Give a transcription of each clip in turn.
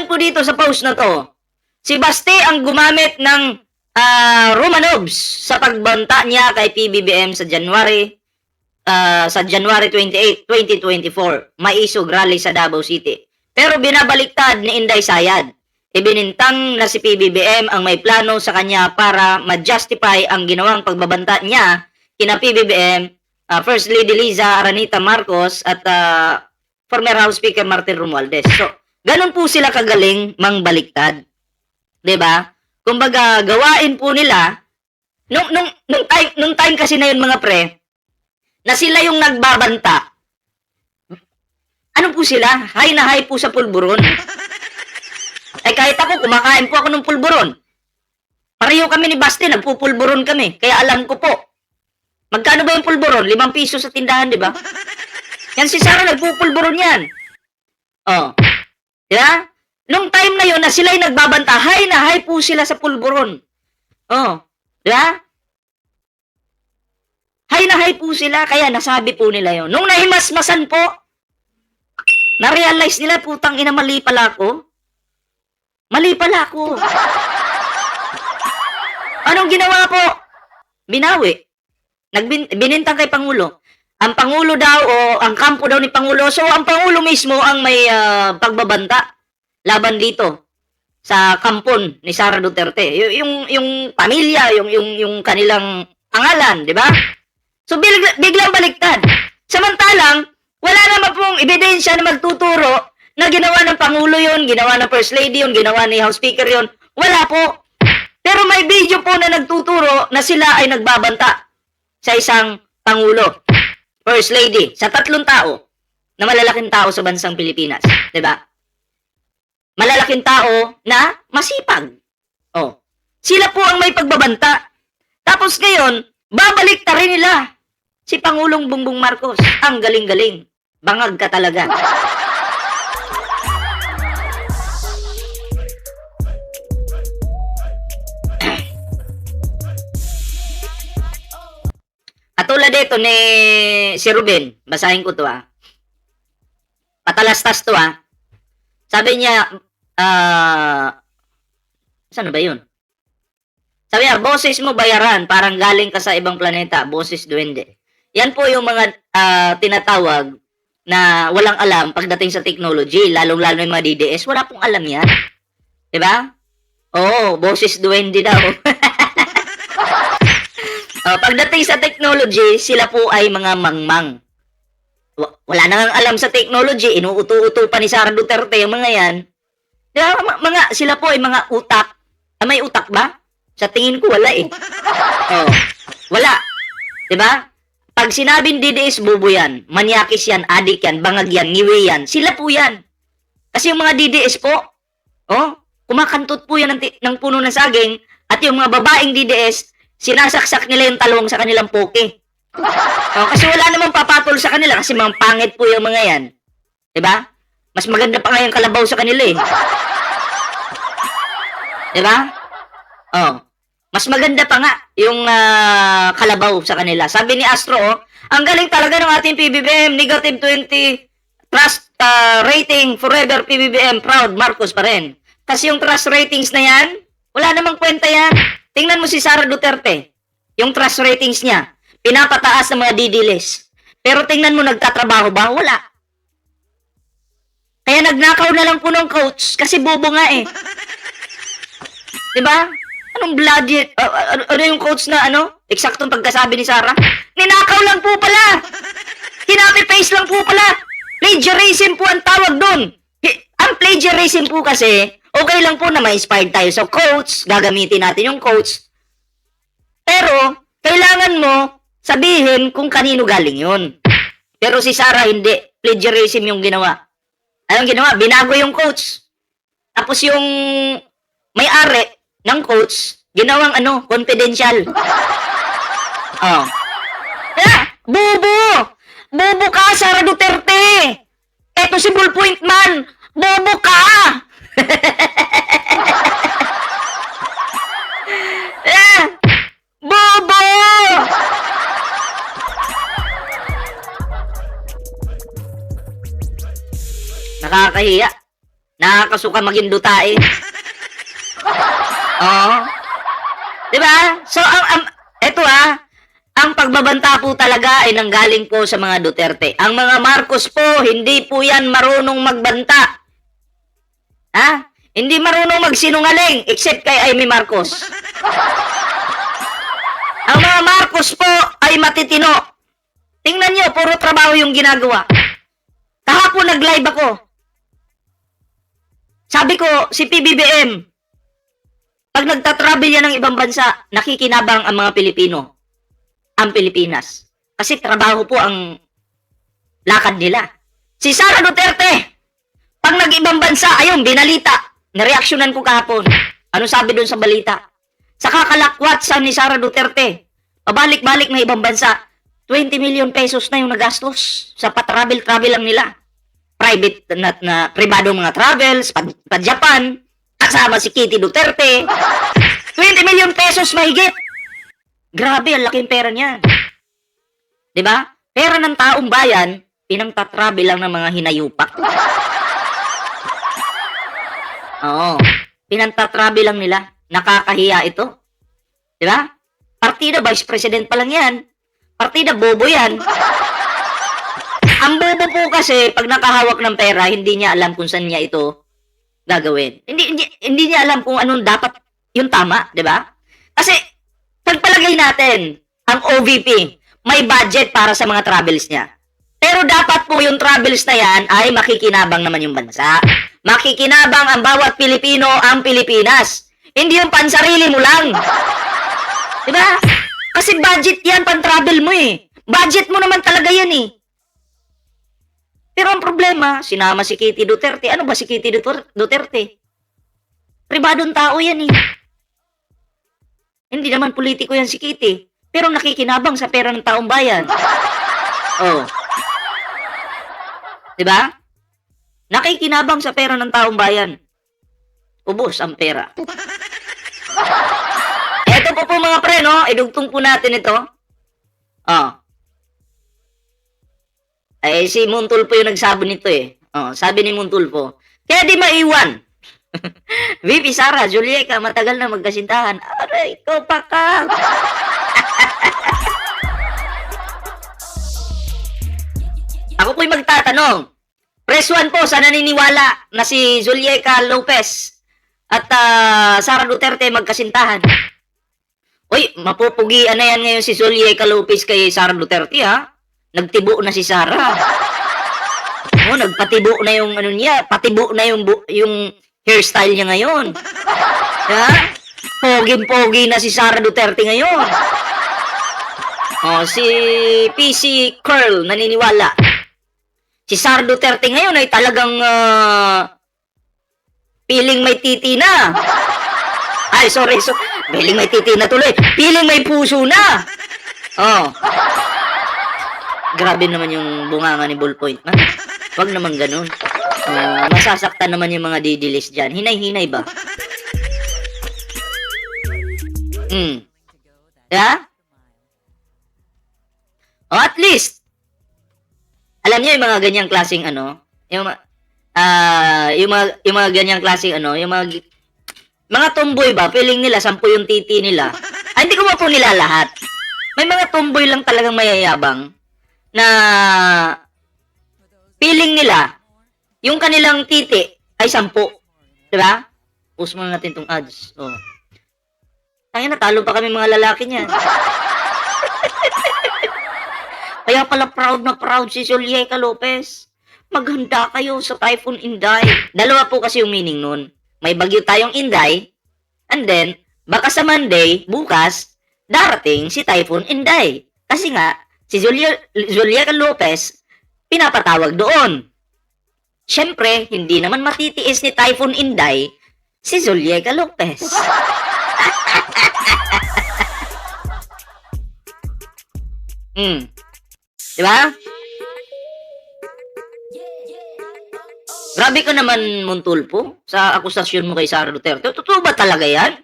po dito sa post na to, si Baste ang gumamit ng Romanovs sa pagbanta niya kay PBBM sa January 28, 2024, maisog rally sa Davao City. Pero binabaliktad ni Inday Sayad. Ibinintang na si PBBM ang may plano sa kanya para ma-justify ang ginawang pagbabanta niya kina PBBM, First Lady Liza Aranita Marcos at former House Speaker Martin Romualdez. So, ganun po sila kagaling mangbaliktad. 'Di ba? Kumbaga, gawain po nila nung time kasi na yun mga pre, na sila yung nagbabanta. Ano po sila? High na high po sa pulburon. Eh kahit ako, kumakain po ako ng pulburon. Pareho kami ni Basti, nagpupulburon kami. Kaya alam ko po. Magkano ba yung pulburon? 5 piso sa tindahan, di ba? Yan si Sarah, nagpupulburon yan. Oh. Di ba? Nung time na yun na sila yung nagbabanta, high na high po sila sa pulburon. Oh. Di ba? High na high po sila, kaya nasabi po nila yun. Nung nahimasmasan po, na-realize nila, putang ina, mali pala ako. Mali pala ako. Anong ginawa po? Binawi. Binintang kay Pangulo. Ang Pangulo daw, o ang kampo daw ni Pangulo, so ang Pangulo mismo ang may pagbabanta laban dito sa kampon ni Sara Duterte. Yung pamilya, yung kanilang pangalan, di ba? So biglang baliktad. Samantalang, wala naman pong ebidensya na magtuturo na ginawa ng Pangulo yun, ginawa ng First Lady yun, ginawa ni House Speaker yun. Wala po. Pero may video po na nagtuturo na sila ay nagbabanta sa isang Pangulo, First Lady, sa 3 tao na malalaking tao sa bansang Pilipinas. Diba? Malalaking tao na masipag. Oh. Sila po ang may pagbabanta. Tapos ngayon, babalik ta rin nila si Pangulong Bongbong Marcos. Ang galing-galing. Bangag ka talaga. Katulad dito ni si Ruben, basahin ko to Patalastas to Sabi niya, saan ba yun? Sabi niya, boses mo bayaran, parang galing ka sa ibang planeta, boses duwende. Yan po yung mga tinatawag na walang alam pagdating sa technology, lalong-lalo yung mga DDS, wala pong alam yan. Diba? Oo, boses duwende daw. Pagdating sa technology, sila po ay mga mangmang. Wala nang alam sa technology, inuuto-uto pa ni Sara Duterte yung mga yan. Diba, sila po ay mga utak. May utak ba? Sa tingin ko, wala eh. Wala. Diba? Pag sinabing DDS, bobo yan, manyakis yan, adik yan, bangag yan, ngiwi yan, sila po yan. Kasi yung mga DDS po, kumakantot po yan ng puno ng saging, at yung mga babaeng DDS, sinasaksak nila yung talong sa kanilang poke. Kasi wala namang papatol sa kanila kasi mga pangit po yung mga yan. Diba? Mas maganda pa nga yung kalabaw sa kanila eh. Diba? Mas maganda pa nga yung kalabaw sa kanila. Sabi ni Astro, ang galing talaga ng ating PBBM, negative 20 trust rating, forever PBBM, proud, Marcos pa rin. Kasi yung trust ratings na yan, wala namang kwenta yan. Tingnan mo si Sara Duterte, yung trust ratings niya, pinapataas ng mga didilis. Pero tingnan mo, nagtatrabaho ba? Wala. Kaya nagnakaw na lang po ng coach, kasi bobo nga eh. Diba? Anong bloody, ano yung coach na eksaktong pagkasabi ni Sara? Ninakaw lang po pala. Copy-paste lang po pala. Plagiarism po ang tawag doon. Ang plagiarism po kasi, okay lang po na ma-inspired tayo sa quotes, gagamitin natin yung quotes. Pero, kailangan mo sabihin kung kanino galing yun. Pero si Sara hindi. Plagiarism yung ginawa. Anong ginawa? Binago yung quotes. Tapos yung may-ari ng quotes, ginawang confidential. Bobo! Bobo ka, Sara Duterte! Eto si Ballpoint Man! Bobo ka! Bobo! Nakakahiya. masuka maging dutae. Oo. Diba? So, eto ang pagbabanta po talaga ay nanggaling po sa mga Duterte. Ang mga Marcos po, hindi po yan marunong magbanta. Ha? Hindi marunong magsinungaling, except kay Amy Marcos. Ang mga Marcos po ay matitino. Tingnan nyo, puro trabaho yung ginagawa. Kahapon nag-live ako. Sabi ko, si PBBM, pag nagtatravel yan ng ibang bansa, nakikinabang ang mga Pilipino, ang Pilipinas. Kasi trabaho po ang lakad nila. Si Sara Duterte, pag nag-ibang bansa, ayun, binalita. Nareaksyonan ko kahapon. Ano sabi doon sa balita? Sa kakalakwat sa ni Sara Duterte, pabalik-balik na ibang bansa, 20 million pesos na yung nagastos sa pa-travel lang nila. Private na pribadong mga travels, pa-Japan, kasama si Kitty Duterte. 20 million pesos mahigit. Grabe, ang laking pera niyan. 'Di ba? Pera ng taong bayan, pinangtatravel lang ng mga hinayupak. Oo. Pinangtatravel lang nila. Nakakahiya ito. 'Di ba? Partida vice president pa lang 'yan. Partida bobo 'yan. Ang bobo po kasi pag nakahawak ng pera, hindi niya alam kung saan niya ito gagawin. Hindi niya alam kung anong dapat yung tama, 'di ba? Kasi pagpalagay natin, ang OVP, may budget para sa mga travels niya. Pero dapat po yung travels na yan ay makikinabang naman yung bansa. Makikinabang ang bawat Pilipino ang Pilipinas. Hindi yung pansarili mo lang. Diba? Kasi budget yan, pan-travel mo eh. Budget mo naman talaga yan eh. Pero ang problema, sinama si Kitty Duterte. Ano ba si Kitty Duterte? Pribadong tao yan eh. Hindi naman politiko yan si Kitty. Pero nakikinabang sa pera ng taong bayan. Oh. Diba? Nakikinabang sa pera ng taong bayan. Ubos ang pera. Ito po mga pre, no? Idugtong po natin ito. Oh. Ay, si Montulfo yung nagsabi nito eh. Oh, sabi ni Montulfo, kaya di maiwan. VP Sara, Julieca, matagal na magkasintahan. Aray, ikaw pa ka. Ako po'y magtatanong. Press 1 po sa naniniwala na si Julieca Lopez at Sara Duterte magkasintahan. Uy, mapupugian na yan ngayon si Julieca Lopez kay Sara Duterte, ha? Nagtibo na si Sara. Oh, nagpatibo na yung ano niya, patibo na yung hairstyle niya ngayon. Ha? Poging-pogi na si Sara Duterte ngayon. Oh, si PC Curl naniniwala. Si Sara Duterte ngayon ay talagang piling may titi na. Ay, sorry. Piling may titi na tuloy. Piling may puso na. Oh. Grabe naman yung bunganga ni Ballpoint. Wag naman ganun. Masasaktan naman yung mga didilis dyan. Hinay-hinay ba? Yeah? O at least, alam niyo yung mga ganyang klaseng ano, yung mga ganyang klaseng ano, yung mga tomboy ba, feeling nila 10 yung titi nila. Ay, hindi ko po nila lahat. May mga tomboy lang talagang mayayabang na feeling nila yung kanilang titi ay 10. Diba? Post muna natin tong ads. Oh. Kaya natalo pa kami mga lalaki niyan. Kaya pala proud na proud si Julieca Lopez. Maghanda kayo sa Typhoon Inday. Dalawa po kasi yung meaning nun. May bagyo tayong Inday, and then, baka sa Monday, bukas, darating si Typhoon Inday. Kasi nga, si Julieca Lopez, pinapatawag doon. Siyempre, hindi naman matitiis ni Typhoon Inday si Julieca Lopez. Diba? Grabe ka naman, Montulfo, sa akusasyon mo kay Sara Duterte. Totoo ba talaga yan?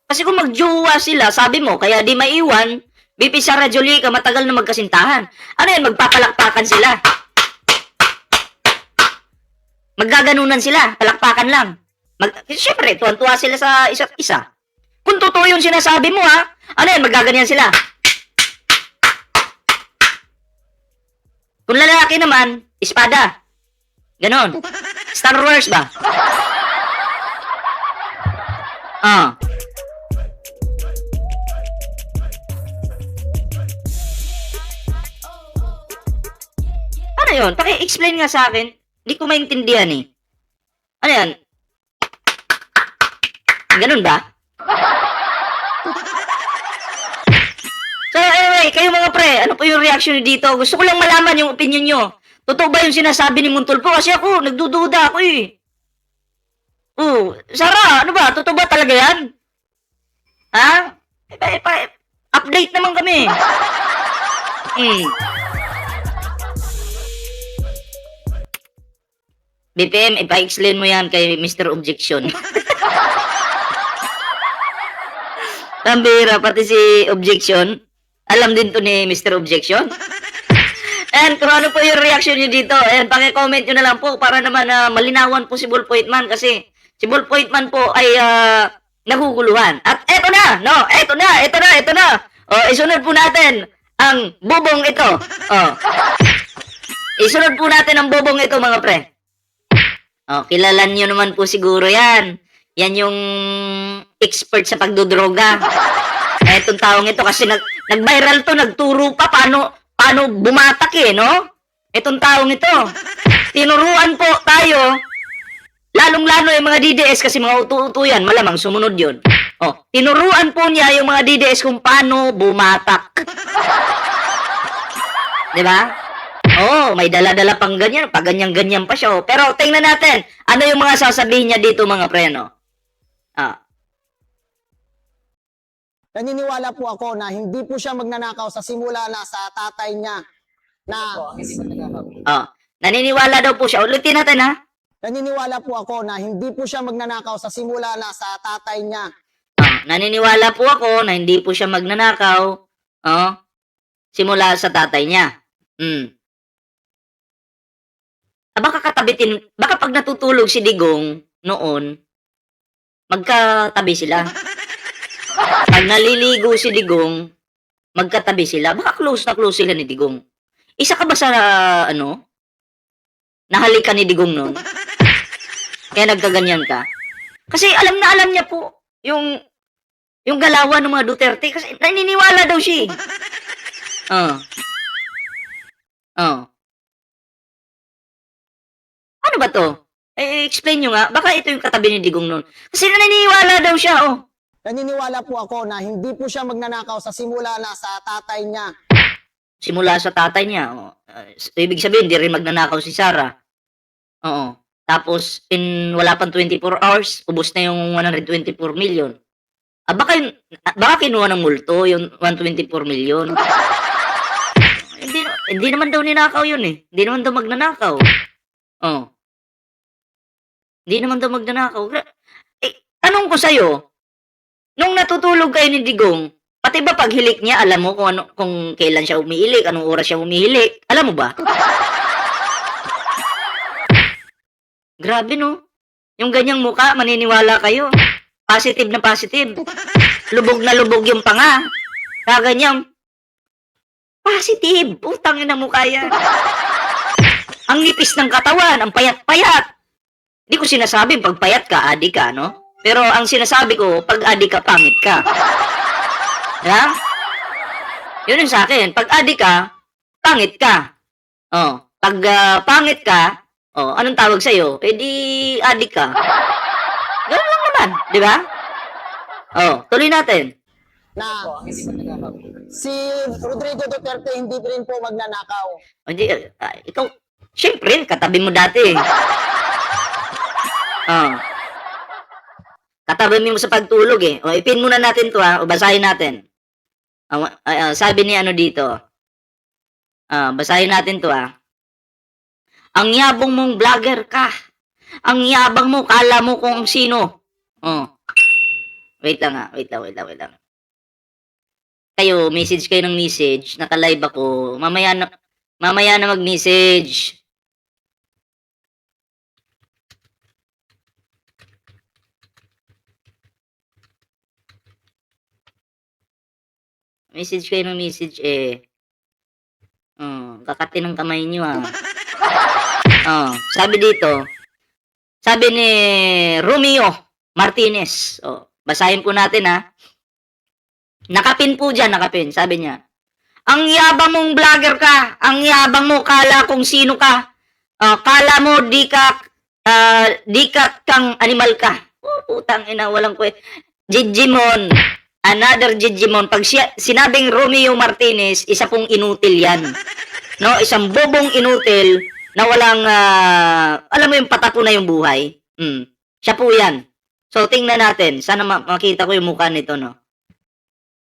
Kasi kung magjowa sila, sabi mo, kaya di maiwan, BP Sara Julieca, matagal na magkasintahan. Ano yan, magpapalakpakan sila. Maggaganunan sila, palakpakan lang. Siyempre, tuwan-tuwa sila sa isa't isa. Kung totoo yung sinasabi mo, ha? Ano yan, maggaganyan sila. Kung lalaki naman, espada. Ganon. Star Wars ba? Ah. Ano yun? Paki-explain nga sa akin. Hindi ko maintindihan eh. Ano yan? Ganun ba? So anyway, kayo mga pre, ano po yung reaction niyo dito? Gusto ko lang malaman yung opinion nyo. Totoo ba yung sinasabi ni Montulfo? Kasi ako, nagdududa ako eh. Sara, ano ba? Totoo ba talaga yan? Ha? Update naman kami. BPM, ipa-explain mo yan kay Mr. Objection. Pambira, pati si Objection. Alam din to ni Mr. Objection. And kung ano po yung reaction nyo dito, and paki-comment nyo na lang po para naman malinawan po si Bullpointman kasi si Bullpointman po ay naguguluhan. At eto na, no? Eto na. O, isunod po natin ang bubong ito. O. Isunod po natin ang bubong ito, mga pre. O, kilala nyo naman po siguro yan. Yan yung expert sa pagdodroga. Etong taong ito kasi nag-viral to, nagturo pa paano bumatak eh, no? Etong taong ito. Tinuruan po tayo, lalong-lalo yung mga DDS kasi mga utu-utu yan, malamang sumunod yun. Oh, tinuruan po niya yung mga DDS kung paano bumatak. Diba? Oh, may dala-dala pang ganyan, pa ganyan-ganyan pa siya. Oh. Pero tingnan natin, ano yung mga sasabihin niya dito, mga preno? Naniniwala po ako na hindi po siya magnanakaw sa simula na sa tatay niya na naniniwala daw po siya. Ulitin natin, ha? naniniwala po ako na hindi po siya magnanakaw sa simula na sa tatay niya. Naniniwala po ako na hindi po siya magnanakaw simula sa tatay niya. Baka pag natutulog si Digong noon, magkatabi sila. Pag naliligo si Digong, magkatabi sila. Baka close na close sila ni Digong. Isa ka ba sa, nahalikan ni Digong noon? Kaya nagkaganyan ka? Kasi alam na alam niya po yung galawan ng mga Duterte. Kasi naniniwala daw siya. Ano ba to? Explain nyo nga. Baka ito yung katabi ni Digong noon. Kasi naniniwala daw siya, Naniniwala po ako na hindi po siya magnanakaw sa simula na sa tatay niya. Simula sa tatay niya. Ibig sabihin, di rin magnanakaw si Sara. Oo. Tapos, wala pang 24 hours, ubos na yung 124 million. Baka kinuha ng multo yung 124 million. Hindi naman daw ninakaw yun eh. Hindi naman daw magnanakaw. Hindi naman daw magnanakaw. Tanong ko sa'yo, nung natutulog kayo ni Digong, pati ba paghilik niya, alam mo kung kailan siya umihilik, anong oras siya umihilik? Alam mo ba? Grabe no? Yung ganyang muka, maniniwala kayo. Positive na positive. Lubog na lubog yung panga. Kaganyang positive. Putang ina mukha yan. Ang nipis ng katawan, ang payat-payat. Hindi ko sinasabing pag payat ka, adi ka, no? Pero ang sinasabi ko, pag adi ka, pangit ka. Ha? Yun yung sa akin. Pag adi ka, pangit ka. Pag pangit ka, anong tawag sa'yo? Eh di, adi ka. Ganun lang naman, di ba? Tuloy natin. Na si Rodrigo Duterte hindi rin po magnanakaw. Hindi, ikaw, syempre, katabi mo dati. Katabi mo sa pagtulog eh. Ipin muna natin to o basahin natin. Sabi ni ano dito. Basahin natin to Ang yabang mong vlogger ka. Ang yabang mo, kala mo kung sino. Wait lang. Kayo, message kayo ng message. Naka-live ako. Mamaya na mag-message. Message kayo ng message eh. Kakati ng kamay nyo ah. Sabi dito, sabi ni Romeo Martinez. Basahin po natin ha. Nakapin po dyan, nakapin. Sabi niya, ang yabang mong vlogger ka. Ang yabang mo, kala kung sino ka. Kala mo, di ka kang animal ka. Putang ina, walang kwe. Jijimon. Another Jijimon. Pag sinabing Romeo Martinez, isa pong inutil yan. No, isang bobong inutil na walang, alam mo yung patapo na yung buhay. Siya po yan. So, tingnan natin. Sana makita ko yung mukha nito, no?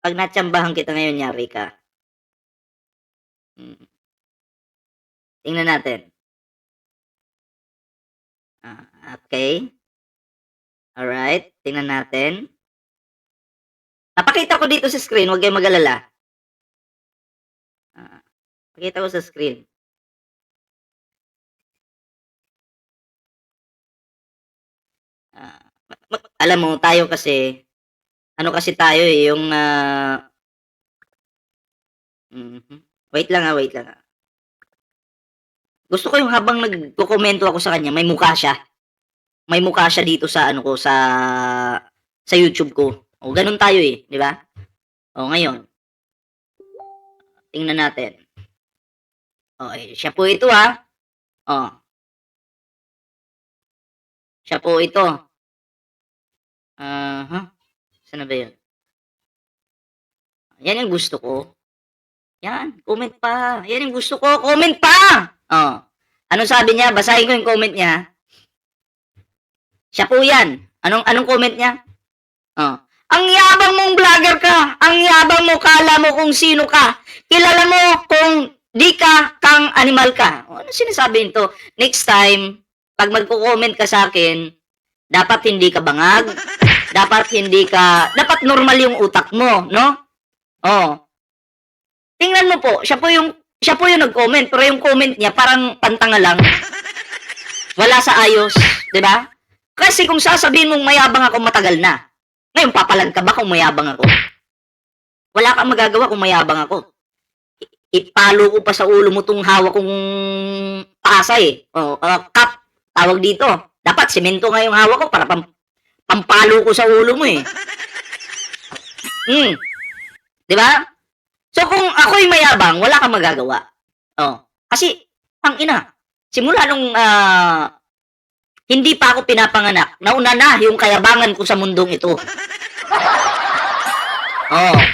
Pag natsambahan kita ngayon, yari ka. Tingnan natin. Okay. Alright. Tingnan natin. Napakita ko dito sa screen. Huwag kayong mag-alala. Pakita ko sa screen. Alam mo, tayo kasi, ano kasi tayo eh, yung, wait lang. Gusto ko yung habang nagko-komento ako sa kanya, may mukha siya. May mukha siya dito sa, ano ko, sa YouTube ko. Ganun tayo eh, di ba? Ngayon. Tingnan natin. Siya po ito ha. Siya po ito. Saan na ba yun? Yan yung gusto ko. Yan, comment pa. Yan yung gusto ko, comment pa! Ano sabi niya? Basahin ko yung comment niya. Siya po yan. Anong comment niya? Ang yabang mong vlogger ka. Ang yabang mo, kala mo kung sino ka. Kilala mo kung di ka kang animal ka. Ano sinasabi nito? Next time, pag magko-comment ka sa akin, dapat hindi ka bangag. Dapat normal yung utak mo, no? Tingnan mo po, siya po yung nag-comment, pero yung comment niya parang pantanga lang. Wala sa ayos, 'di ba? Kasi kung sasabihin mong mayabang ako, matagal na. Ngayon papalag ka ba kung mayabang ako? Wala kang magagawa kung mayabang ako. Ipalo ko pa sa ulo mo tong hawak kong pasa eh. Cup, tawag dito. Dapat semento nga yung hawak ko para pampalo ko sa ulo mo eh. 'Di ba? So kung ako'y mayabang, wala kang magagawa. Kasi ang ina, simula nung hindi pa ako pinapanganak, nauna na yung kayabangan ko sa mundong ito.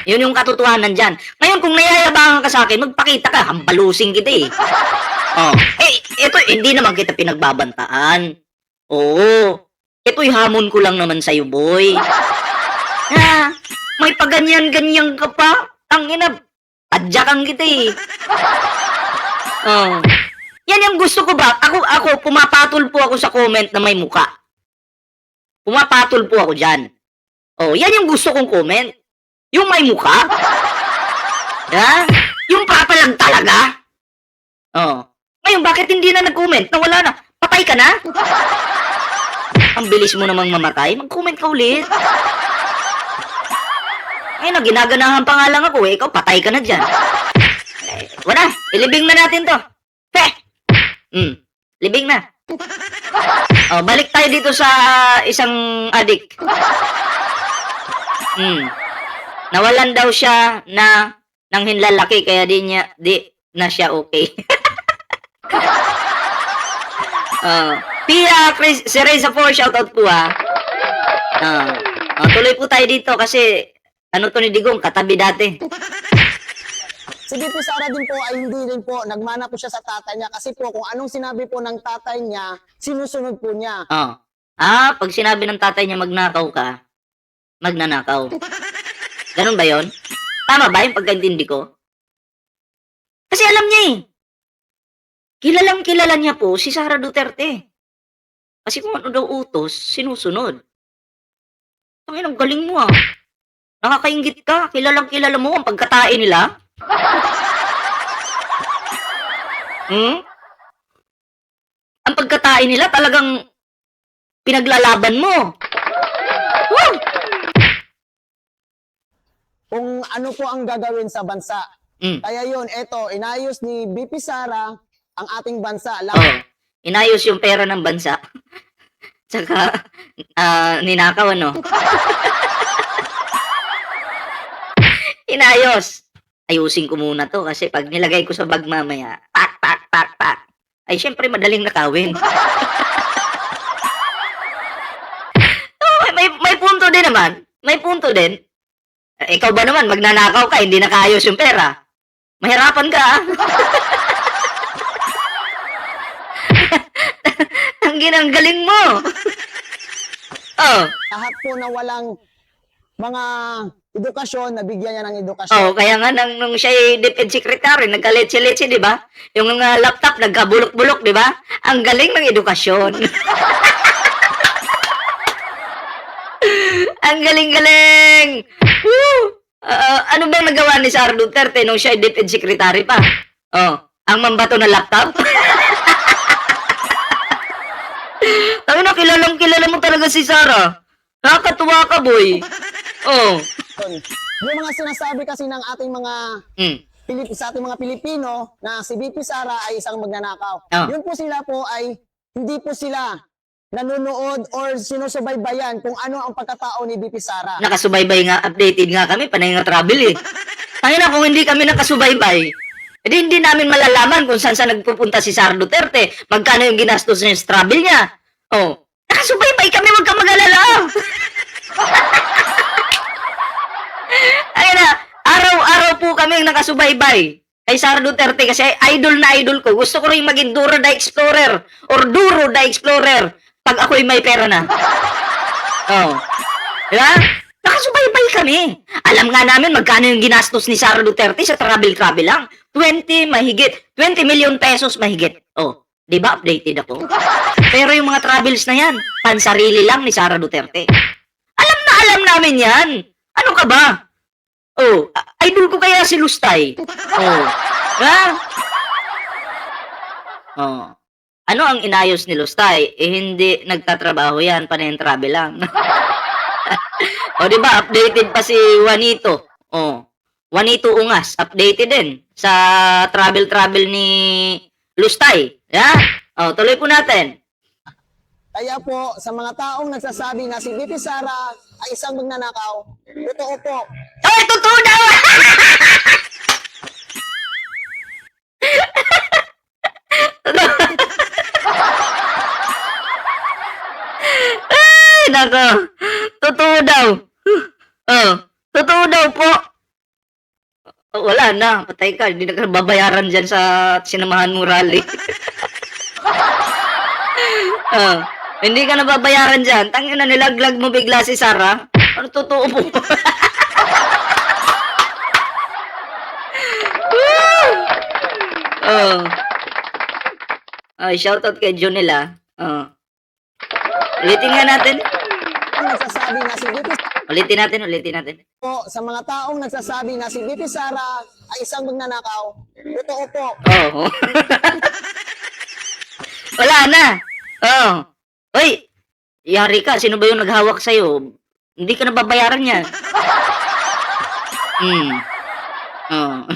Yun yung katotohanan dyan. Ngayon, kung nayayabangan ka sa akin, magpakita ka, hambalusing kita eh. Ito, hindi naman kita pinagbabantaan. Ito'y hamon ko lang naman sa'yo, boy. May paganyan-ganyan ka pa. Tangina, padyakan kita eh. Yan yung gusto ko ba? Ako, pumapatol po ako sa comment na may muka. Pumapatol po ako dyan. Yan yung gusto kong comment. Yung may muka. Yung papalag talaga. Ngayon, bakit hindi na nag-comment? Nawala na. Patay ka na? Ang bilis mo namang mamatay. Mag-comment ka ulit. Ngayon, ginaganahan pa nga lang ako eh. Ikaw, patay ka na dyan. Wala. Ilibing na natin to. Libing na. Balik tayo dito sa isang adik. Nawalan daw siya ng hinlalaki kaya di na siya okay. Pia si Reza po, shoutout po ha. Tuloy po tayo dito kasi ano to ni Digong, katabi dati. Si VP Sara din po ay hindi rin po, nagmana po siya sa tatay niya kasi po kung anong sinabi po ng tatay niya, sinusunod po niya. Pag sinabi ng tatay niya magnakaw ka, magnanakaw. Ganun ba yon? Tama ba yung pagkaintindi ko? Kasi alam niya eh. Kilalang kilala niya po si Sara Duterte. Kasi kung ano daw utos, sinusunod. Ang galing mo ah. Nakakaingit ka. Kilalang kilala mo ang pagkatain nila. Ang pagkatain nila talagang pinaglalaban mo. Woo! kung ano po ang gagawin sa bansa. Mm. Kaya yun, eto, inayos ni BP Sara ang ating bansa. Oh, inayos yung pera ng bansa. Tsaka, ninakaw, ano? Inayos. Ayusin ko muna to kasi pag nilagay ko sa bag mamaya, pak, pak, pak, pak. Ay, syempre, madaling nakawin. Oh, may punto din naman. May punto din. Ikaw ba naman, magnanakaw ka, hindi nakaayos yung pera. Mahirapan ka, ah. Ang galing mo. Oh. Lahat po na walang mga edukasyon, nabigyan niya ng edukasyon. Oh, kaya nga nung siya Defense Secretary, nagkaletse-letse, di ba? Yung laptop, nagkabulok-bulok, di ba? Ang galing ng edukasyon. Ang galing-galing. Woo! Ano bang nagawa ni Sara Duterte nung siya Defense Secretary pa? Oh, ang mambato na laptop? Tayo na, kilala mo talaga si Sara. Nakakatuwa ka, boy. Oh. Yung mga sinasabi kasi ng ating mga Mm. sa ating mga Pilipino na si BP Sara ay isang magnanakaw. Oh. Yun po sila po ay hindi po sila nanonood or sinusubaybayan kung ano ang pagkatao ni BP Sara. Nakasubaybay nga, updated nga kami, panay nga travel eh. Tayo na, kung hindi kami nakasubaybay, edi hindi namin malalaman kung saan nagpupunta si Sara Duterte, magkano yung ginastos niya sa travel niya. Oh, nakasubaybay kami, wag kang mag-alala. Ayun na, araw-araw po kami nakasubaybay kay Sara Duterte kasi idol na idol ko. Gusto ko rin maging Duro the Explorer or Duro the Explorer pag ako'y may pera na. Oh. Diba? Nakasubaybay kami. Alam nga namin magkano yung ginastos ni Sara Duterte sa travel lang. 20 mahigit. 20 million pesos mahigit. Oh, di ba updated ako? Pero yung mga travels na yan, pansarili lang ni Sara Duterte. Alam na alam namin yan. Ano ka ba? Oh, idol ko kaya si Lustay. Oh. Ha? Oh. Ano ang inayos ni Lustay? Eh, hindi nagtatrabaho yan, panayin travel lang. O, di ba? Updated pa si Juanito. Oh. Juanito Ungas, updated din sa travel ni Lustay. Yeah? Oh, tuloy po natin. Kaya po, sa mga taong nagsasabi na si BP Sara ay isang magnanakaw, totoo po. Ay, totoo daw! Ay, nako. Totoo daw. Oh, totoo daw po. Oh, wala na. Patay ka. Hindi na ka babayaran dyan sa sinamahan mong rally. Oh, hindi ka na babayaran dyan. Tangin na, nilaglag mo bigla si Sara. Ano totoo po? Oh. Ay, shoutout kay Jonela. Oh. Ulitin nga natin. Ang nagsasabi na si BP Ulitin natin. po, sa mga taong nagsasabi na si BP Sara ay isang magnanakaw, totoo po. Oh. Wala na. Oh. Hoy, yari ka. Sino ba yung naghawak sa'yo? Hindi ka na babayaran yan. Oh.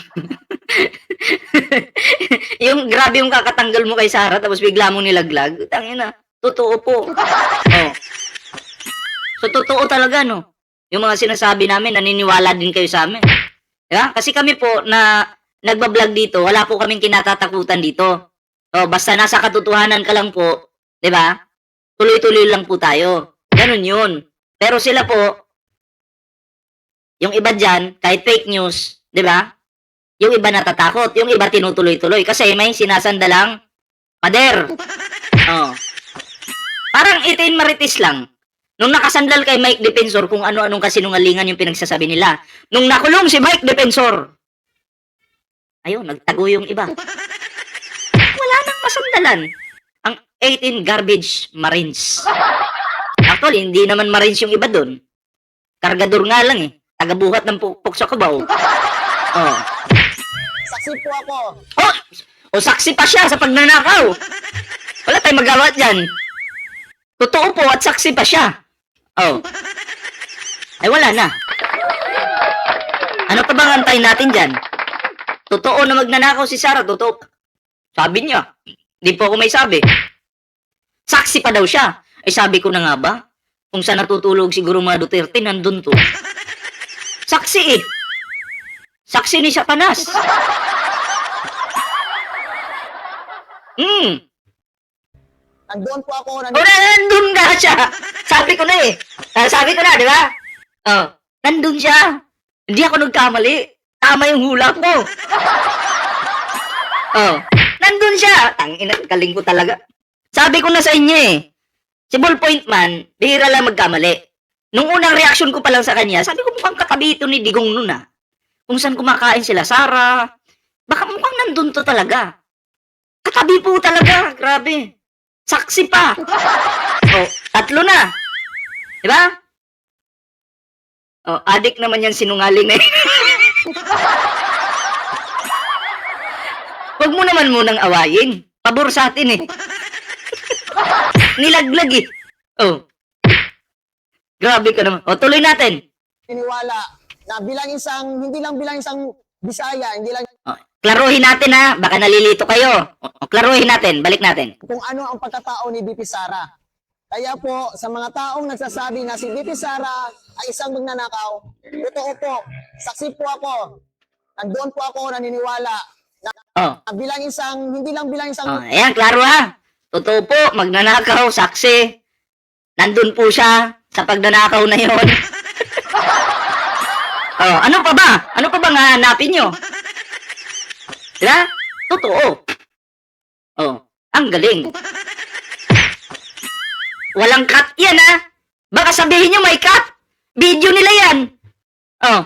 Yung grabe yung kakatanggal mo kay Sara tapos bigla mo nilaglag. Tangina, totoo po. Oh. So totoo talaga no. Yung mga sinasabi namin, naniniwala din kayo sa amin. Diba? Kasi kami po na nagbablog dito, wala po kaming kinatatakutan dito. O, basta nasa katotohanan ka lang po, 'di ba? Tuloy-tuloy lang po tayo. Ganun 'yun. Pero sila po, yung iba diyan, kahit fake news, 'di ba? Yung iba natatakot, yung iba tinutuloy-tuloy kasi may sinasandalang pader. Oh. Parang itin maritis lang. Nung nakasandal kay Mike Defensor kung ano-anong kasinungalingan yung pinagsasabi nila. Nung nakulong si Mike Defensor, ayun, nagtago yung iba. Wala nang masandalan. Ang 18 garbage Marines. Actually, hindi naman Marines yung iba doon. Kargador nga lang eh. Tagabuhat ng pukpok sa kubaw. Oh. Saksi po ako. Oh! O saksi pa siya sa pagnanakaw. Wala tayong magawa dyan. Totoo po at saksi pa siya. Oh. Ay wala na. Ano pa bang antayin natin dyan? Totoo na magnanakaw si Sarah, totoo. Sabi niya, di po ako may sabi. Saksi pa daw siya. Ay sabi ko na nga ba? Kung saan natutulog siguro mga Duterte, nandun to. Saksi eh. Saksi ni Satanas. Nandoon po ako, O nandun nga siya. Sabi ko na eh. Sabi ko na, di ba? Oh, nandun siya. Hindi ako nagkamali. Tama yung hula ko. Oh, nandun siya. Tangina, galing ko talaga. Sabi ko na sa inyo eh. Si Ballpoint Man, bihira lang magkamali. Nung unang reaksyon ko pa lang sa kanya, sabi ko mukhang katabi ito ni Digong nun ah. Kung saan kumakain sila, Sarah. Baka mukhang nandun to talaga. Katabi po talaga. Grabe. Saksi pa. Oh, 3 na. Diba? Oh, adik naman yan sinungaling na yun. Huwag mo naman munang awayin. Pabor sa atin eh. Nilaglag eh. Oh. Grabe ka naman. O, tuloy natin. naniniwala na bilang isang, hindi lang bilang isang Bisaya, hindi lang O, klaruhin natin ha. Baka nalilito kayo. O, klaruhin natin. Balik natin. kung ano ang pagkatao ni BP Sara. Kaya po, sa mga taong nagsasabi na si BP Sara ay isang magnanakaw, totoo po, saksi po ako, nandoon po ako naniniwala Oh. na bilang isang, hindi lang bilang isang Oh, ayan, klaro ha. Totoo po, magnanakaw, saksi. Nandun po siya sa pagnanakaw na yon. Oh, ano pa ba? Ano pa ba nga hanapin nyo? Diba? Totoo. Oh, ang galing. Walang cut yan ha. Baka sabihin nyo may cut. Video nila yan. Oh,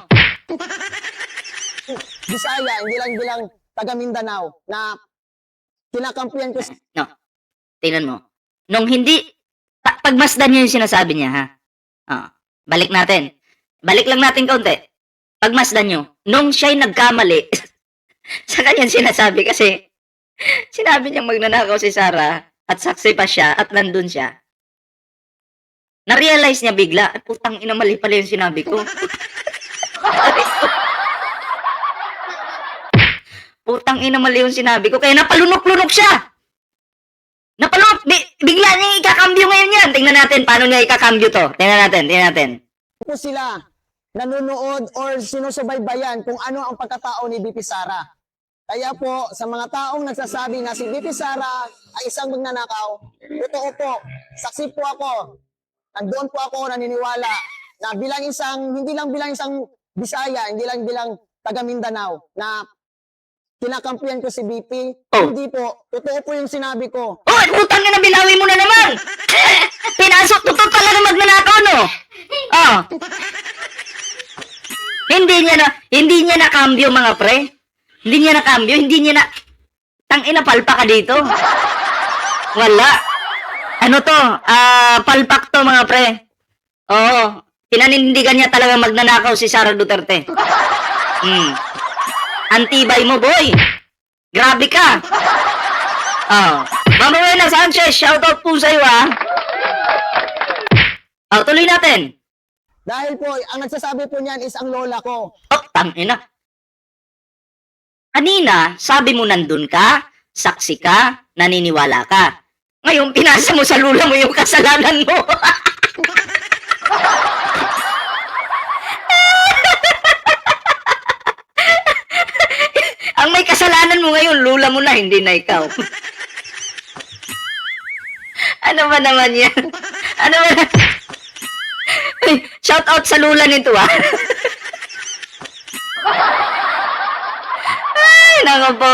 Bisaya, hindi lang bilang taga Mindanao na kinakampiyan ko no. Tingnan mo. Nung hindi, pagmasdan niya yung sinasabi niya, ha? Ah, balik natin. Balik lang natin kaunti. Pagmasdan nyo. Nung siya'y nagkamali, sa kanyang sinasabi kasi, sinabi niyang magnanakaw si Sarah, at saksi pa siya, at nandun siya. Na-realize niya bigla, at putang ina, mali pala yung sinabi ko. Putang ina, mali yung sinabi ko, kaya napalunok-lunok siya. Napalunok, bigla niya ikakambyo ngayon yan. Tingnan natin, paano niya ikakambyo to. Tingnan natin. po sila nanonood or sinusubaybayan kung ano ang pagkatao ni BP Sara. Kaya po, sa mga taong nagsasabi na si BP Sara ay isang magnanakaw, totoo po, saksi po ako, nandoon po ako naniniwala na bilang isang, hindi lang bilang isang Bisaya, hindi lang bilang taga Mindanao, na kinakampiyan ko si BP, Oh. hindi po, totoo po yung sinabi ko. Oh, utang na binawi mo na naman. Pinasok to talaga magnanakaw, no? Oh. Hindi niya na cambio mga pre. Hindi niya na cambio, hindi niya na tangina palpa ka dito. Wala. Ano to? Palpak to mga pre. Oo. Pinanindigan niya talaga magnanakaw si Sara Duterte. Antibay mo, boy. Grabe ka. Oh. Mama Wena Sanchez, shoutout po sa'yo, ha. Oh, tuloy natin. Dahil po, ang nagsasabi po niyan is ang lola ko. Oh, tangina. Kanina, sabi mo nandun ka, saksi ka, naniniwala ka. Ngayon, pinasa mo sa lula mo yung kasalanan mo. Ang may kasalanan mo ngayon, lula mo na, hindi na ikaw. Ano ba naman yan? Ano ba na? Shout out sa lula nito, ah. Ay, nako po.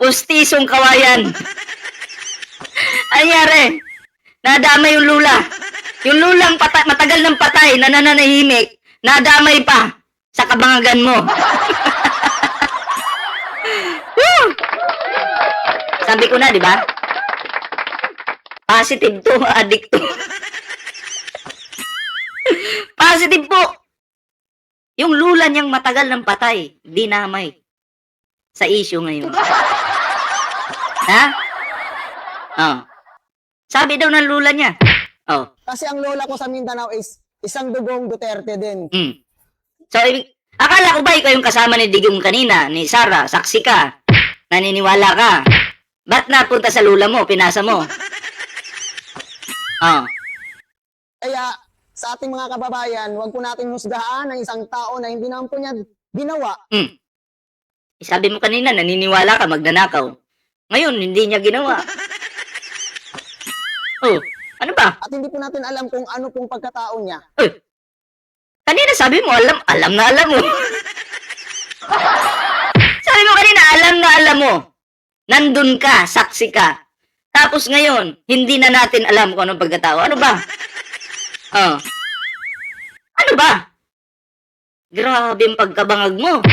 Pustisong kawayan. Anyari, nadamay yung lula. Yung lulang matagal ng patay, nananahimik, nadamay pa sa kabangagan mo. Woo! Sabi ko na, di ba? Positive to, addict to. Positive po. Yung lula niyang matagal ng patay, dinamay sa issue ngayon. Ha? Oh. Sabi daw ng lula niya. Oh. Kasi ang lola ko sa Mindanao is isang dugong Duterte din. So, Akala ko ba ikaw yung kasama ni Digong kanina, ni Sara, saksi ka, naniniwala ka. Ba't napunta sa lula mo, pinasa mo? Oh. Kaya sa ating mga kababayan, huwag po natin husgahan ang isang tao na hindi naman po niya ginawa. Sabi mo kanina, naniniwala ka, magnanakaw. Ngayon, hindi niya ginawa. Oh, ano ba? At hindi po natin alam kung ano pong pagkatao niya. Kanina sabi mo, alam na alam mo. Sabi mo kanina, alam mo. Nandun ka, saksi ka. Tapos ngayon, hindi na natin alam kung anong pagkatao. Ano ba? Oh. Ano ba? Grabe yung pagkabangag mo.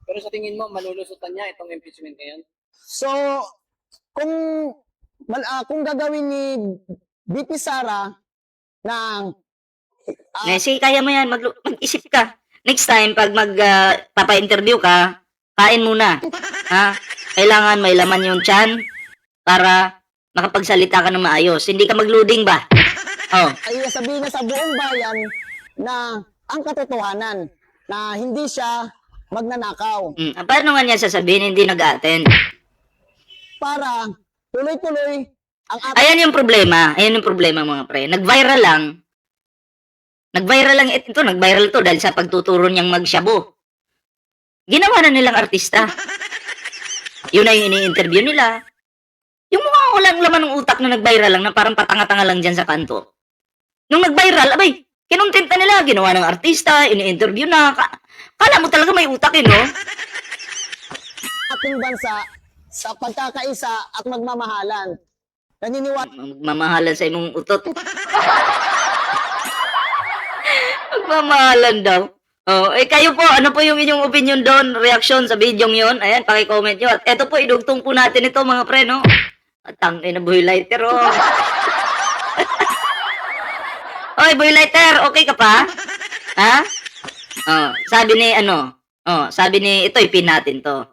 Pero sa tingin mo, malulusutan niya itong impeachment ngayon? So, kung gagawin ni VP Sara ng Sige, kaya mo yan. Mag-isip ka. Next time, pag papa-interview ka, kain muna. Ha? Kailangan may laman yung tiyan para makapagsalita ka ng maayos. Hindi ka mag-loading ba? Oh. ay sabihin na sa buong bayan na ang katotohanan na hindi siya magnanakaw Paano nga niya sasabihin hindi nag-attend? para tuloy-tuloy ang ating Ayan yung problema. Ayan yung problema mga pre. Nag-viral lang. Nag-viral to dahil sa pagtuturo niyang magsyabo. Ginawa na nilang artista. Yun na yung ini-interview nila. Yung mukhang walang laman ng utak na nag-viral lang na parang patanga-tanga lang dyan sa kanto. Nung nag-viral, abay, kinontent na nila. Ginawa ng artista, ini-interview na. Kala mo talaga may utak no? ating bansa sa pagkakaisa at magmamahalan. Naniniwala Magmamahalan sa imong utot. Magmamahalan daw. Oh, kayo po, ano po yung inyong opinion doon? Reaction sa video yon? Ayan, paki-comment nyo. At eto po, idugtong po natin ito mga pre, no? At ang ina boy lighter, oh. Oy, boy lighter, okay ka pa? Ha? Oh, sabi ni, ito, ipin natin to.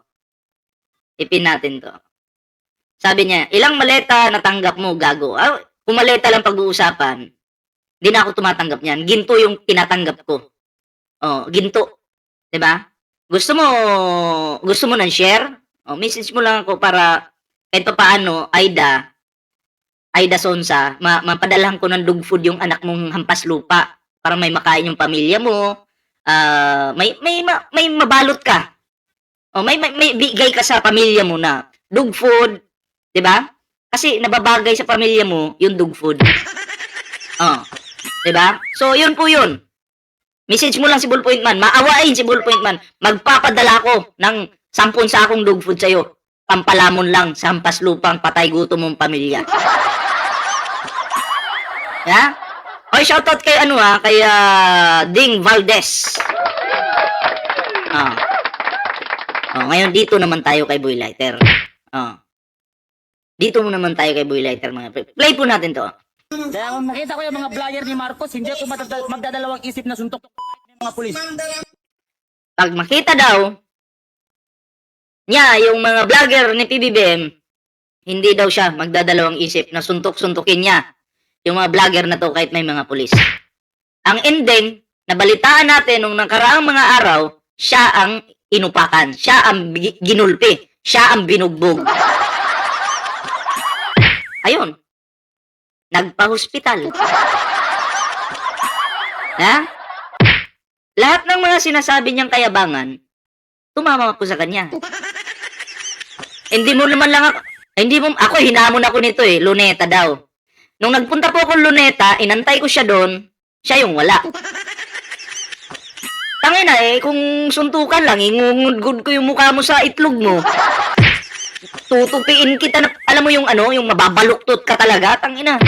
Sabi niya, ilang maleta natanggap mo, gago? Kung maleta lang pag-uusapan, di na ako tumatanggap niyan. Ginto yung tinatanggap ko. Oh, ginto. 'Di ba? Gusto mo ng share? Oh, message mo lang ako para eto paano, Aida Sonsa, mapadalhan ko ng dog food yung anak mong hampas lupa para may makain yung pamilya mo. May mabalot ka. Oh, may bigay ka sa pamilya mo na dog food, 'di ba? Kasi nababagay sa pamilya mo yung dog food. Oh, 'di ba? So, yun po yun. Message mo lang si Ballpoint Man. Maawain si Ballpoint Man. Magpapadala ko ng 10 sakong dog food sa'yo. Pampalamon lang sa hampas lupang patay gutom mong pamilya. Ya? Oy, shoutout kay kay Ding Valdez. Ngayon dito naman tayo kay Boy Lighter. Dito naman tayo kay Boy Lighter mga pre. Play po natin to. Kaya kung nakita ko yung mga vlogger ni Marcos, hindi ako magdadalawang isip na suntok ng mga pulis. Pag makita daw niya yung mga vlogger ni PBBM, hindi daw siya magdadalawang isip na suntok-suntukin niya yung mga vlogger na to kahit may mga pulis. Ang ending, nabalitaan natin nung nakaraang mga araw, siya ang inupakan, siya ang ginulpi, siya ang binugbog. Ayun. Nagpa-hospital. Ha? Lahat ng mga sinasabi niyang kayabangan, tumama po sa kanya. Hindi mo naman lang ako hinamon ako nito Luneta daw. Nung nagpunta po ako Luneta, inantay ko siya doon, siya yung wala. Tangina kung suntukan lang, ingungudgud ko yung mukha mo sa itlog mo. Tutupiin kita na, alam mo yung yung mababaluktot ka talaga, tangina.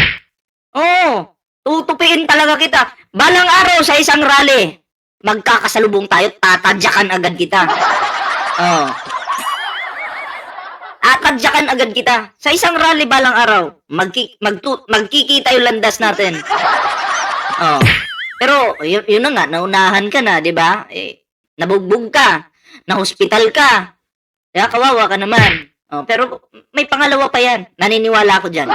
Tutupiin talaga kita. Balang araw sa isang rally, magkakasalubong tayo, tatadyakan agad kita. Atadyakan agad kita. Sa isang rally balang araw, magkikita yung landas natin. Pero, yun na nga, naunahan ka na, di ba? Nabugbog ka, na-hospital ka. Kaya kawawa ka naman. Pero may pangalawa pa yan. Naniniwala ako dyan.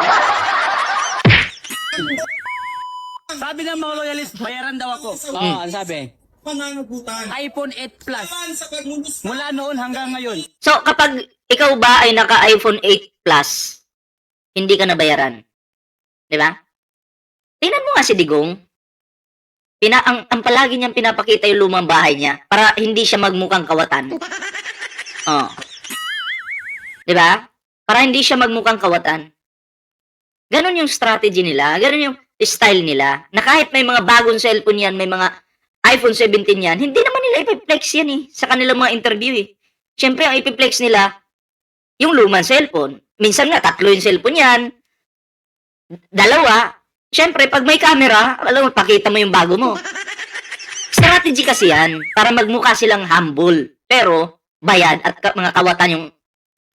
Sabi ng mga loyalist, bayaran daw ako. Ano sabi? pananagutan. iPhone 8 Plus. Laban sa pagmumusta. Mula noon hanggang ngayon. So, kapag ikaw ba ay naka-iPhone 8 Plus, hindi ka nabayaran. Di ba? Tingnan mo nga si Digong. Ang palagi niyang pinapakita yung lumang bahay niya para hindi siya magmukhang kawatan. Oh. Di ba? Para hindi siya magmukhang kawatan. Ganon yung strategy nila. Ganon yung style nila. Na kahit may mga bagong cellphone yan, may mga iPhone 17 yan, hindi naman nila ipiplex yan eh. Sa kanilang mga interview eh. Siyempre, ang ipiplex nila, yung lumang cellphone. Minsan nga, 3 yung cellphone yan. 2. Siyempre, pag may camera, alam mo, pakita mo yung bago mo. Strategy kasi yan, para magmukha silang humble. Pero, bayad at mga kawatan yung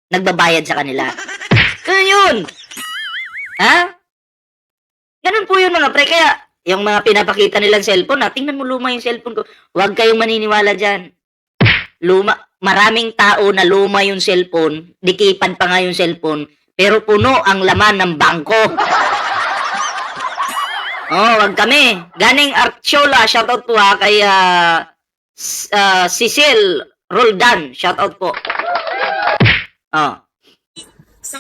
nagbabayad sa kanila. Ganun yun. Ha? Ganun po yun mga pre. Kaya, yung mga pinapakita nilang cellphone, tingnan mo luma yung cellphone ko. Huwag kayong maniniwala dyan. Maraming tao na luma yung cellphone, dikipan pa nga yung cellphone, pero puno ang laman ng bangko. Oh, wag kami. Ganing Archola, shoutout po ha, kay Cecil Roldan, shoutout po. Oh,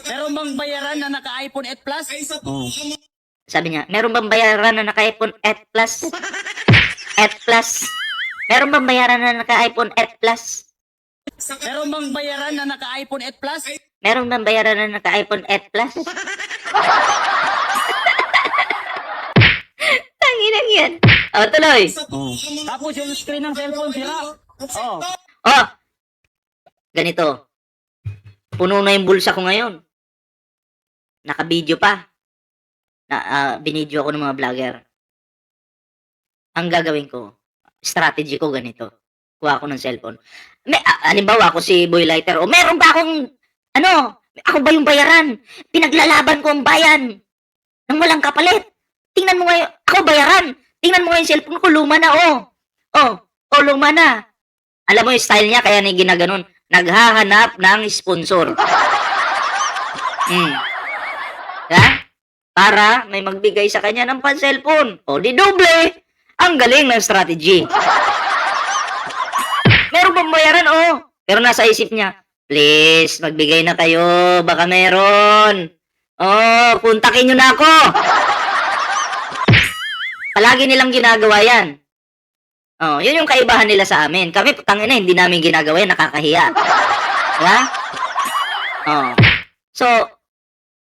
Meron bang bayaran na naka-iPhone 8 Plus? Ay sa po, sabi niya, meron bang bayaran na naka-iPhone 8 Plus? 8 Plus? Meron bang bayaran na naka-iPhone 8 Plus? Meron bang bayaran na naka-iPhone 8 Plus? Meron bang bayaran na naka-iPhone 8 Plus? Tanginang yan. Oh, tuloy. Tapos yung screen ng cellphone sira. Oh. Oh, ganito. Puno na yung bulsa ko ngayon. Naka-video pa. Binidyo ako ng mga vlogger. Ang gagawin ko, strategy ko ganito. Kuha ako ng cellphone. Halimbawa ako si Boy Lighter. O meron ba akong, ako ba yung bayaran? Pinaglalaban ko ang bayan. Nang walang kapalit. Tingnan mo ngayon, ako bayaran. Tingnan mo ngayon yung cellphone ko, luma na, luma na. Alam mo yung style niya, kaya niya ginaganon. Naghahanap ng sponsor. Ha? Para may magbigay sa kanya ng pan-cellphone. O, di doble. Ang galing ng strategy. Meron bang bayaran? Pero nasa isip niya, please, magbigay na kayo. Baka meron. Puntakin nyo na ako. Palagi nilang ginagawa yan. Yun yung kaibahan nila sa amin. Kami, tangina, hindi namin ginagawa yan. Nakakahiya. Diba? So,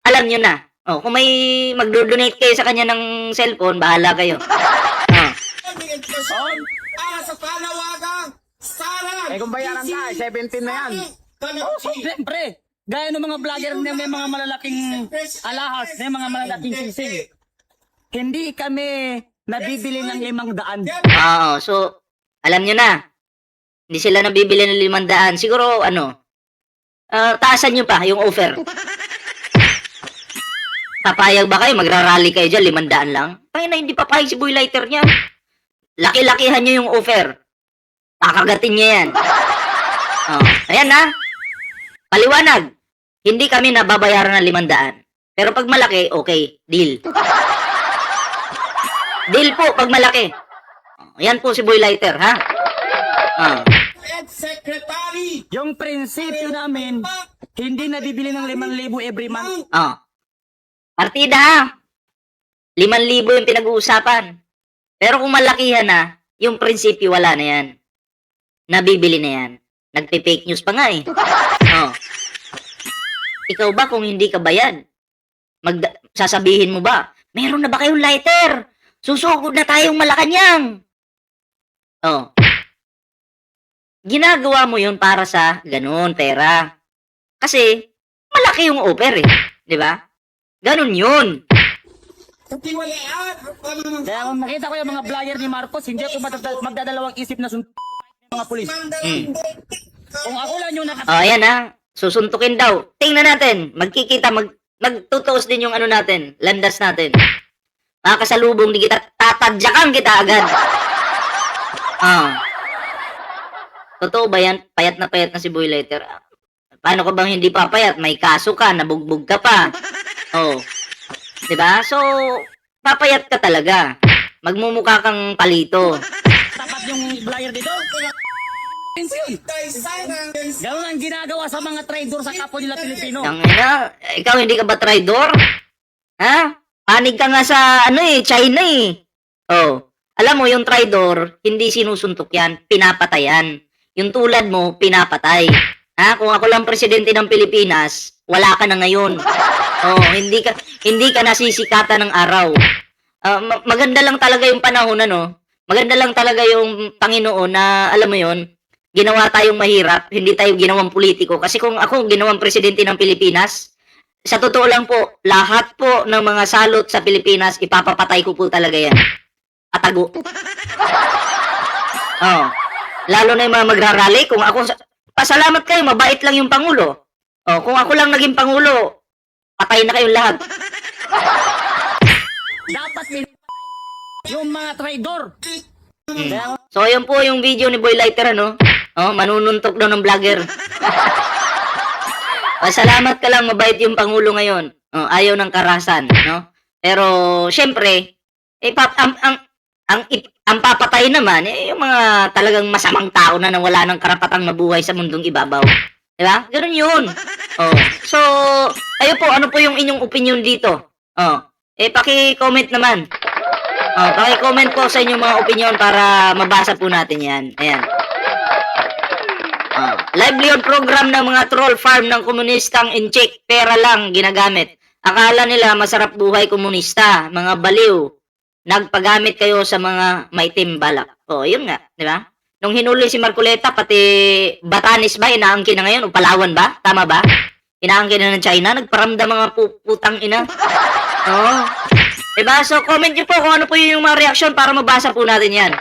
alam nyo na. Kung may magdo-donate kayo sa kanya ng cellphone, bahala kayo. aming edukasyon para sa panawagang sarang. Kung bayaran ka, 17 na yan. Siyempre, gaya ng mga vlogger na may mga malalaking alahas, may mga malalaking sisig. Hindi kami nabibili ng 500. So, alam nyo na. Hindi sila nabibili ng 500. Siguro, taasan nyo pa yung offer. Papayag ba kayo? Magrarally kayo dyan, 500 lang? Tangina, hindi papayag si Boy Lighter niya. Laki-lakihan nyo yung offer. Kakagatin niya yan. Ayan na. Paliwanag. Hindi kami nababayaran ng 500. Pero pag malaki, okay. Deal. Deal po pag malaki. Ayan po si Boy Lighter, ha? Ed Secretary. Yung prinsipyo namin, hindi nabibili ng 5,000 every month. Partida, ha? 5,000 yung pinag-uusapan. Pero kung malakihan na, yung prinsipyo wala na yan. Nabibili na yan. Nagpe-fake news pa nga eh. Ikaw ba kung hindi ka bayad? Sasabihin mo ba, meron na ba kayong lighter? Susugod na tayong Malacanang. Ginagawa mo yun para sa ganun, pera. Kasi, malaki yung offer eh. Di ba? Ganun yun. Katiwalaan ang pamamagitan Kaya kung makita ko yung mga vlogger ni Marcos, hindi ako magdadalawang isip na suntok ng mga pulis. Kung ako lang yung Ayan ha. Susuntukin daw. Tingnan natin. Magkikita, magtutuos din yung natin. Landas natin. Makakasalubong di kita. Tatadyakan kita agad. Totoo ba yan? Payat na si Boy Lighter. Paano ka bang hindi papayat? May kaso ka, nabugbog ka pa. Diba? So, papayat ka talaga. Magmumukha kang palito. tapat yung flyer dito. Inday Sara. Ganun ang ginagawa sa mga trader sa kapwa nila Pilipino. Ang ina, ikaw hindi ka ba traidor? Ha? Panig ka nga sa China eh. Oh, alam mo yung traidor, hindi sinusuntok yan, pinapatayan. Yung tulad mo, pinapatay. Ha? Kung ako lang presidente ng Pilipinas, wala ka na ngayon. Oh, hindi ka nasisikatan ng araw. Maganda lang talaga yung panahon Maganda lang talaga yung Panginoon na alam mo yon, ginawa tayong mahirap, hindi tayo ginawang politiko. Kasi kung ako ginawang presidente ng Pilipinas, sa totoo lang po, lahat po ng mga salot sa Pilipinas, ipapapatay ko po talaga yan. Atago. Oh. Lalo na yung mga magrarally, kung ako, pasalamat kayo, mabait lang yung Pangulo. Oh, kung ako lang naging Pangulo, patay na kayong lahat. Dapat yung mga trader. So, ayun po yung video ni Boy Lighter, Oh, manununtok daw ng vlogger. Salamat ka lang, mabait yung Pangulo ngayon. Oh, ayaw ng karahasan, no? Pero, syempre, ang papatay naman, yung mga talagang masamang tao na wala ng karapatang mabuhay sa mundong ibabaw. Diba? Ganun yun. Oh. So, ayo po, ano po yung inyong opinion dito? Oh. Paki-comment naman. Oh, paki-comment po sa inyong mga opinion para mabasa po natin yan. Ayan. Livelihood program ng mga troll farm ng komunistang in-check, pera lang ginagamit. Akala nila masarap buhay komunista, mga baliw. Nagpagamit kayo sa mga maitim balak. Oh, yun nga, di ba? Nung hinuli si Marcoleta, pati Batanes ba, inaangkin na ngayon? O Palawan ba? Tama ba? Inaangkin na ng China, nagparamdam mga putang ina. Oh. Diba? So, comment nyo po kung ano po yung mga reaksyon para mabasa po natin yan.